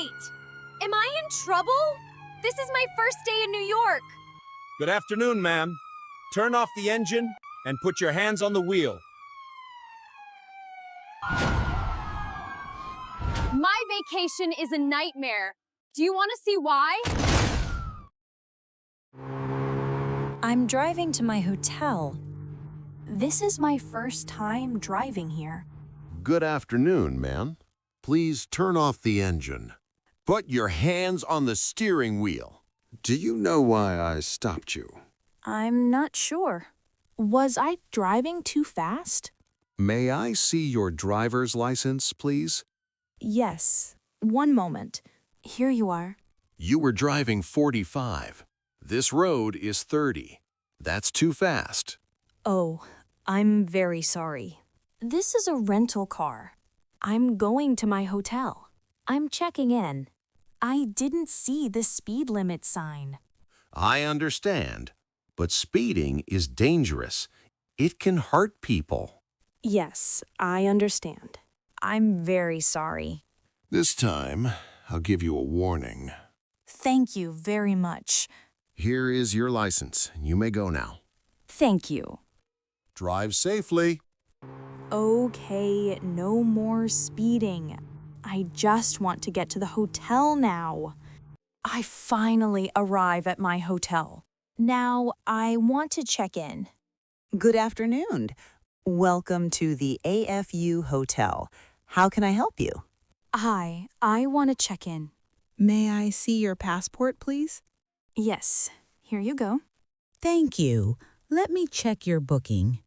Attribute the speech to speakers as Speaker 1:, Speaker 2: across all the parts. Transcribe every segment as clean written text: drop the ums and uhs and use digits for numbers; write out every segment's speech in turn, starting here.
Speaker 1: late. Am I in trouble? This is my first day in New York.
Speaker 2: Good afternoon, ma'am. Turn off the engine and put your hands on the wheel.
Speaker 1: My vacation is a nightmare. Do you want to see why?
Speaker 3: I'm driving to my hotel. This is my first time driving here.
Speaker 4: Good afternoon, ma'am. Please turn off the engine. Put your hands on the steering wheel.
Speaker 5: Do you know why I stopped you?
Speaker 3: I'm not sure. Was I driving too fast?
Speaker 5: May I see your driver's license, please?
Speaker 3: Yes. One moment. Here you are.
Speaker 4: You were driving 45. This road is 30. That's too fast.
Speaker 3: Oh, I'm very sorry. This is a rental car. I'm going to my hotel. I'm checking in. I didn't see the speed limit sign.
Speaker 4: I understand, but speeding is dangerous. It can hurt people.
Speaker 3: Yes, I understand. I'm very sorry.
Speaker 4: This time, I'll give you a warning.
Speaker 3: Thank you very much.
Speaker 4: Here is your license. You may go now.
Speaker 3: Thank you.
Speaker 4: Drive safely.
Speaker 3: Okay, no more speeding. I just want to get to the hotel now. I finally arrive at my hotel. Now I want to check in.
Speaker 6: Good afternoon. Welcome to the AFU Hotel. How can I help you?
Speaker 3: Hi, I want to check in.
Speaker 6: May I see your passport, please?
Speaker 3: Yes, here you go.
Speaker 6: Thank you. Let me check your booking.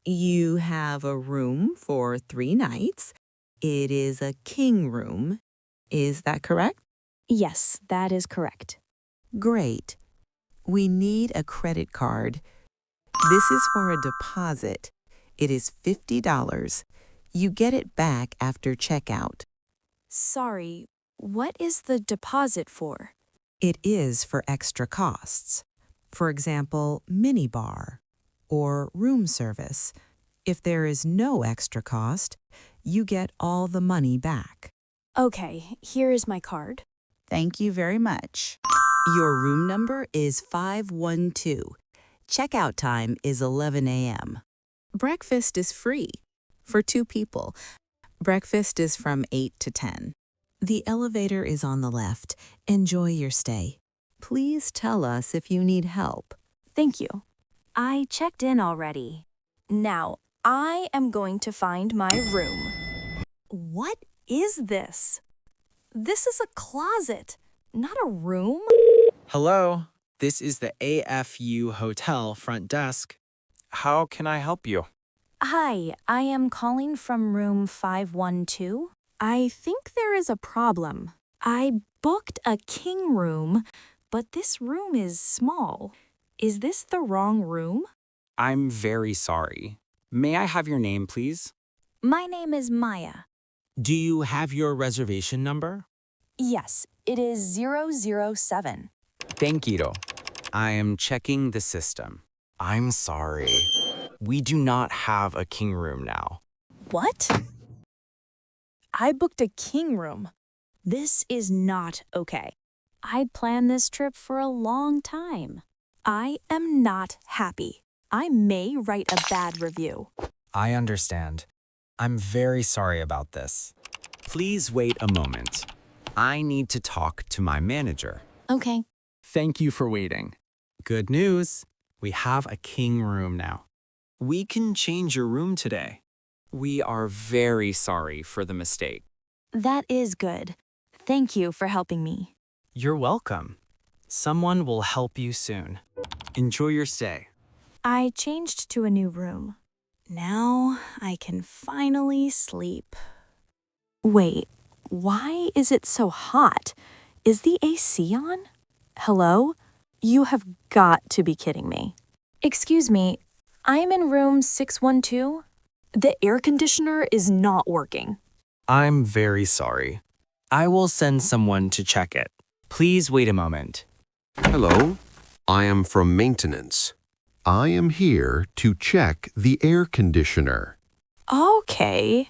Speaker 6: You have a room for 3 nights. It is a king room. Is that correct?
Speaker 3: Yes, that is correct.
Speaker 6: Great. We need a credit card. This is for a deposit. It is $50. You get it back after checkout.
Speaker 3: Sorry, what is the deposit for?
Speaker 6: It is for extra costs. For example, minibar or room service. If there is no extra cost, you get all the money back.
Speaker 3: Okay, here is my card.
Speaker 6: Thank you very much. Your room number is 512. Checkout time is 11 a.m. Breakfast is free for 2 people. Breakfast is from 8 to 10. The elevator is on the left. Enjoy your stay. Please tell us if you need help.
Speaker 3: Thank you. I checked in already. Now, I am going to find my room. What is this? This is a closet, not a room.
Speaker 7: Hello, this is the AFU Hotel front desk. How can I help you?
Speaker 3: Hi, I am calling from room 512. I think there is a problem. I booked a king room, but this room is small. Is this the wrong room?
Speaker 7: I'm very sorry. May I have your name, please?
Speaker 3: My name is Maya.
Speaker 7: Do you have your reservation number?
Speaker 3: Yes, it is 007.
Speaker 7: Thank you. I am checking the system. I'm sorry. We do not have a king room now.
Speaker 3: What? I booked a king room. This is not okay. I'd planned this trip for a long time. I am not happy. I may write a bad review.
Speaker 7: I understand. I'm very sorry about this. Please wait a moment. I need to talk to my manager.
Speaker 3: Okay.
Speaker 7: Thank you for waiting. Good news. We have a king room now. We can change your room today. We are very sorry for the mistake.
Speaker 3: That is good. Thank you for helping me.
Speaker 7: You're welcome. Someone will help you soon. Enjoy your stay.
Speaker 3: I changed to a new room. Now I can finally sleep. Wait, why is it so hot? Is the AC on? Hello? You have got to be kidding me. Excuse me, I'm in room 612. The air conditioner is not working.
Speaker 7: I'm very sorry. I will send someone to check it. Please wait a moment.
Speaker 4: Hello, I am from maintenance. I am here to check the air conditioner.
Speaker 3: Okay.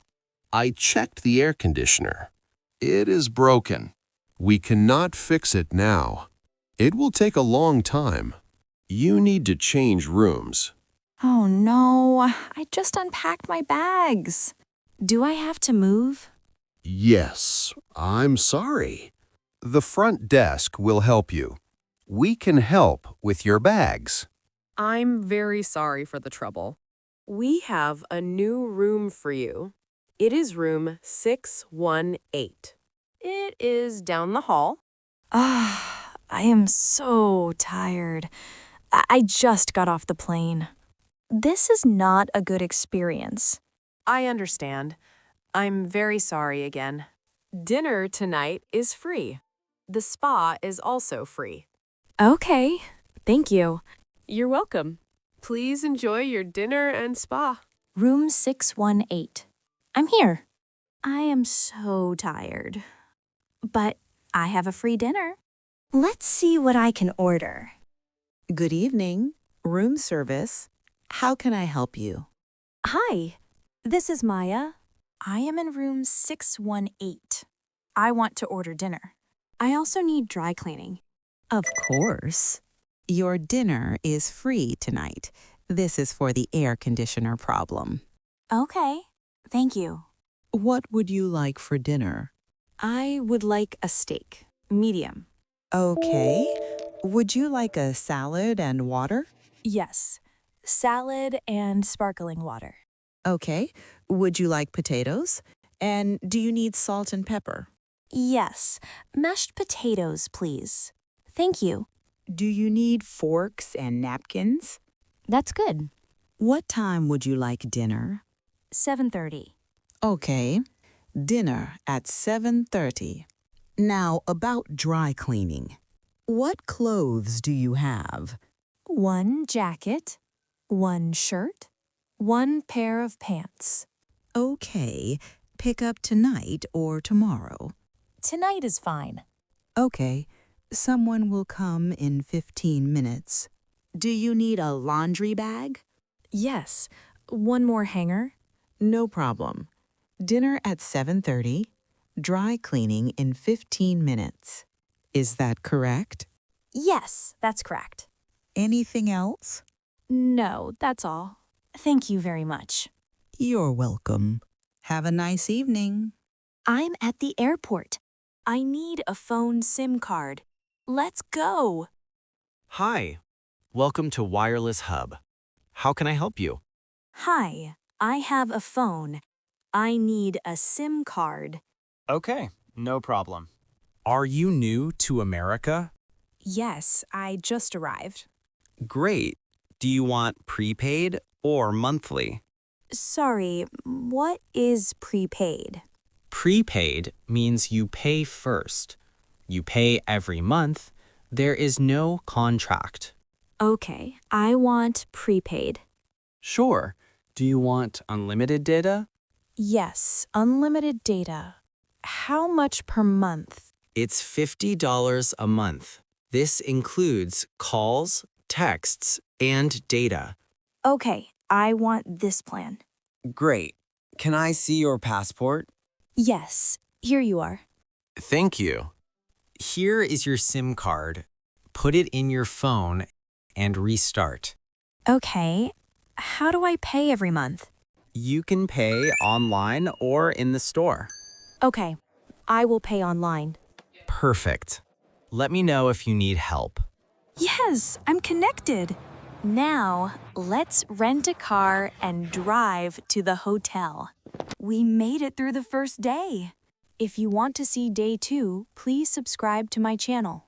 Speaker 4: I checked the air conditioner. It is broken. We cannot fix it now. It will take a long time. You need to change rooms.
Speaker 3: Oh no, I just unpacked my bags. Do I have to move?
Speaker 4: Yes, I'm sorry. The front desk will help you. We can help with your bags.
Speaker 8: I'm very sorry for the trouble. We have a new room for you. It is room 618. It is down the hall.
Speaker 3: I am so tired. I just got off the plane. This is not a good experience.
Speaker 8: I understand. I'm very sorry again. Dinner tonight is free. The spa is also free.
Speaker 3: Okay, thank you.
Speaker 8: You're welcome. Please enjoy your dinner and spa.
Speaker 3: Room 618. I'm here. I am so tired. But I have a free dinner. Let's see what I can order.
Speaker 6: Good evening. Room service. How can I help you?
Speaker 3: Hi, this is Maya. I am in room 618. I want to order dinner. I also need dry cleaning.
Speaker 6: Of course. Your dinner is free tonight. This is for the air conditioner problem.
Speaker 3: Okay, thank you.
Speaker 6: What would you like for dinner?
Speaker 3: I would like a steak, medium.
Speaker 6: Okay. Would you like a salad and water?
Speaker 3: Yes, salad and sparkling water.
Speaker 6: Okay. Would you like potatoes? And do you need salt and pepper?
Speaker 3: Yes, mashed potatoes, please. Thank you.
Speaker 6: Do you need forks and napkins?
Speaker 3: That's good.
Speaker 6: What time would you like dinner?
Speaker 3: 7:30.
Speaker 6: Okay. Dinner at 7:30. Now about dry cleaning. What clothes do you have?
Speaker 3: One jacket, one shirt, one pair of pants.
Speaker 6: Okay. Pick up tonight or tomorrow.
Speaker 3: Tonight is fine.
Speaker 6: Okay. Someone will come in 15 minutes. Do you need a laundry bag?
Speaker 3: Yes, one more hanger.
Speaker 6: No problem. Dinner at 7:30. Dry cleaning in 15 minutes. Is that correct?
Speaker 3: Yes, that's correct.
Speaker 6: Anything else?
Speaker 3: No, that's all. Thank you very much.
Speaker 6: You're welcome. Have a nice evening.
Speaker 3: I'm at the airport. I need a phone SIM card. Let's go.
Speaker 7: Hi. Welcome to Wireless Hub. How can I help you?
Speaker 3: Hi, I have a phone. I need a SIM card.
Speaker 7: Okay, no problem. Are you new to America?
Speaker 3: Yes, I just arrived.
Speaker 7: Great. Do you want prepaid or monthly?
Speaker 3: Sorry, what is prepaid?
Speaker 7: Prepaid means you pay first. You pay every month. There is no contract.
Speaker 3: Okay, I want prepaid.
Speaker 7: Sure. Do you want unlimited data?
Speaker 3: Yes, unlimited data. How much per month?
Speaker 7: It's $50 a month. This includes calls, texts, and data.
Speaker 3: Okay, I want this plan.
Speaker 9: Great. Can I see your passport?
Speaker 3: Yes, here you are.
Speaker 7: Thank you. Here is your SIM card. Put it in your phone and restart.
Speaker 3: Okay, how do I pay every month?
Speaker 7: You can pay online or in the store.
Speaker 3: Okay, I will pay online.
Speaker 7: Perfect. Let me know if you need help.
Speaker 3: Yes, I'm connected. Now, let's rent a car and drive to the hotel. We made it through the first day. If you want to see day 2, please subscribe to my channel.